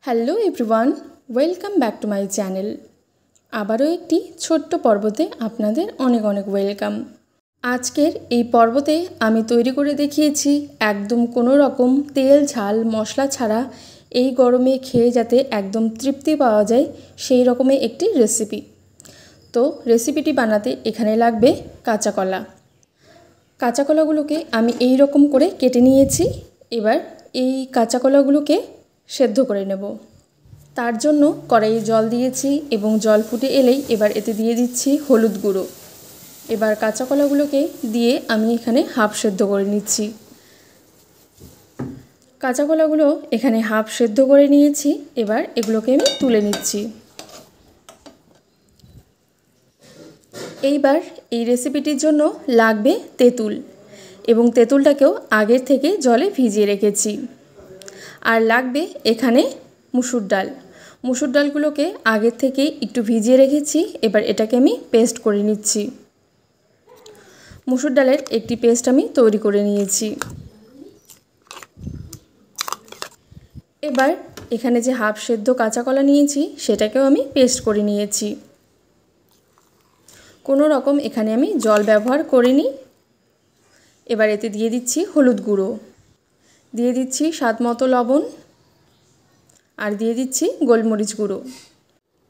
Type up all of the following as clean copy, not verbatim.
Hello everyone, welcome back to my channel. আবারও একটি ছোট্ট পর্বতে আপনাদের অনেক অনেক ওয়েলকাম। আজকের এই পর্বতে আমি তৈরি করে দেখিয়েছি একদম কোনো রকম তেল ঝাল মশলা ছাড়া এই গরমে খেয়ে যাতে একদম তৃপ্তি পাওয়া যায় সেই রকমের একটি রেসিপি। তো রেসিপিটি বানাতে এখানে লাগবে কাঁচা কলা। কাঁচা কলাগুলোকে আমি এই রকম করে কেটে নিয়েছি। এবার এই কাঁচা কলাগুলোকে সেদ্ধ করে নেব। তার জন্য কড়াইয়ে জল দিয়েছি এবং জল ফুটে এলেই এবার এতে দিয়ে দিচ্ছি হলুদ গুঁড়ো। এবার কাঁচা কলাগুলোকে দিয়ে আমি এখানে হাফ সেদ্ধ করে নিচ্ছি। কাঁচা কলাগুলো এখানে হাফ সেদ্ধ করে নিয়েছি। এবার এগুলোকে আমি তুলে নিচ্ছি। এইবার এই রেসিপিটির জন্য লাগবে তেঁতুল, এবং তেঁতুলটাকেও আগের থেকে জলে ভিজিয়ে রেখেছি। আর লাগবে এখানে মুসুর ডাল। মুসুর ডালগুলোকে আগের থেকে একটু ভিজিয়ে রেখেছি। এবার এটাকে আমি পেস্ট করে নিচ্ছি। মুসুর ডালের একটি পেস্ট আমি তৈরি করে নিয়েছি। এবার এখানে যে হাফ সেদ্ধ কাঁচা কলা নিয়েছি সেটাকেও আমি পেস্ট করে নিয়েছি। কোনো রকম এখানে আমি জল ব্যবহার করিনি। এবার এতে দিয়ে দিচ্ছি হলুদ গুঁড়ো, দিয়ে দিচ্ছি স্বাদ মতো লবণ, আর দিয়ে দিচ্ছি গোলমরিচ গুঁড়ো।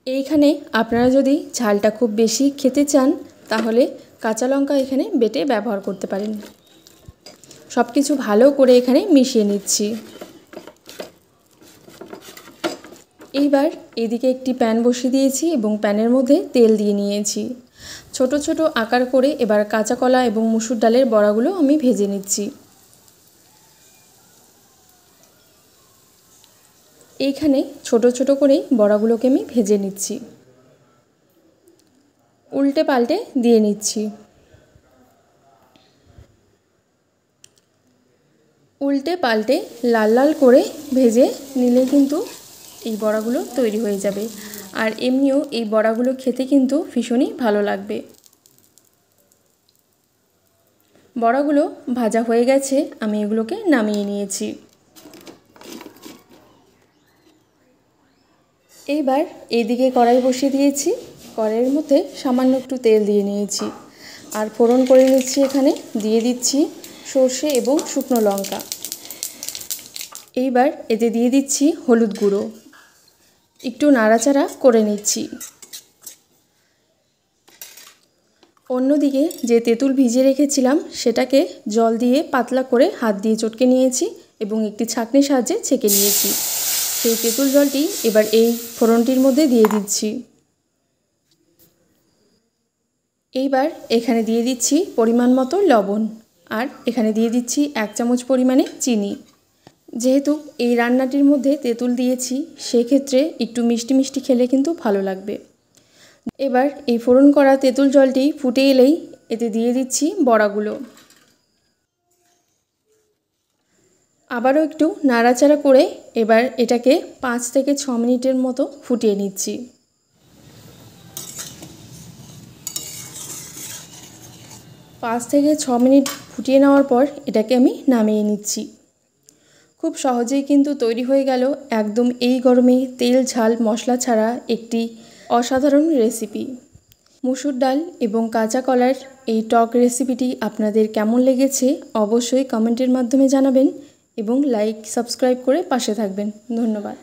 এইখানে আপনারা যদি ঝালটা খুব বেশি খেতে চান তাহলে কাঁচা লঙ্কা এখানে বেটে ব্যবহার করতে পারেন। সব কিছু ভালো করে এখানে মিশিয়ে নিচ্ছি। এইবার এদিকে একটি প্যান বসিয়ে দিয়েছি এবং প্যানের মধ্যে তেল দিয়ে নিয়েছি। ছোট ছোট আকার করে এবার কাঁচা কলা এবং মুসুর ডালের বড়াগুলো আমি ভেজে নিচ্ছি। এইখানে ছোট ছোট করেই বড়াগুলোকে আমি ভেজে নিচ্ছি। উল্টে পাল্টে দিয়ে নিচ্ছি। উল্টে পাল্টে লাল লাল করে ভেজে নিলে কিন্তু এই বড়াগুলো তৈরি হয়ে যাবে। আর এমনিও এই বড়াগুলো খেতে কিন্তু ভীষণই ভালো লাগবে। বড়াগুলো ভাজা হয়ে গেছে, আমি এগুলোকে নামিয়ে নিয়েছি। এইবার এইদিকে কড়াই বসিয়ে দিয়েছি। কড়াইয়ের মধ্যে সামান্য একটু তেল দিয়ে নিয়েছি আর ফোড়ন করে নিচ্ছি। এখানে দিয়ে দিচ্ছি সর্ষে এবং শুকনো লঙ্কা। এইবার এতে দিয়ে দিচ্ছি হলুদ গুঁড়ো, একটু নাড়াচাড়া করে নিচ্ছি। অন্যদিকে যে তেঁতুল ভিজিয়ে রেখেছিলাম সেটাকে জল দিয়ে পাতলা করে হাত দিয়ে চটকে নিয়েছি এবং একটি ছাঁকনির সাহায্যে ছেঁকে নিয়েছি। সেই তেঁতুল জলটি এবার এই ফোড়নটির মধ্যে দিয়ে দিচ্ছি। এইবার এখানে দিয়ে দিচ্ছি পরিমাণ মতো লবণ, আর এখানে দিয়ে দিচ্ছি 1 চামচ পরিমাণে চিনি। যেহেতু এই রান্নাটির মধ্যে তেঁতুল দিয়েছি সেক্ষেত্রে একটু মিষ্টি মিষ্টি খেলে কিন্তু ভালো লাগবে। এবার এই ফোড়ন করা তেঁতুল জলটি ফুটে এলেই এতে দিয়ে দিচ্ছি বড়াগুলো। আবারও একটু নাড়াচাড়া করে এবার এটাকে 5 থেকে 6 মিনিটের মতো ফুটিয়ে নিচ্ছি। 5 থেকে 6 মিনিট ফুটিয়ে নেওয়ার পর এটাকে আমি নামিয়ে নিচ্ছি। খুব সহজেই কিন্তু তৈরি হয়ে গেল একদম এই গরমে তেল ঝাল মশলা ছাড়া একটি অসাধারণ রেসিপি। মুসুর ডাল এবং কাঁচা কলার এই টক রেসিপিটি আপনাদের কেমন লেগেছে অবশ্যই কমেন্টের মাধ্যমে জানাবেন এবং লাইক সাবস্ক্রাইব করে পাশে থাকবেন। ধন্যবাদ।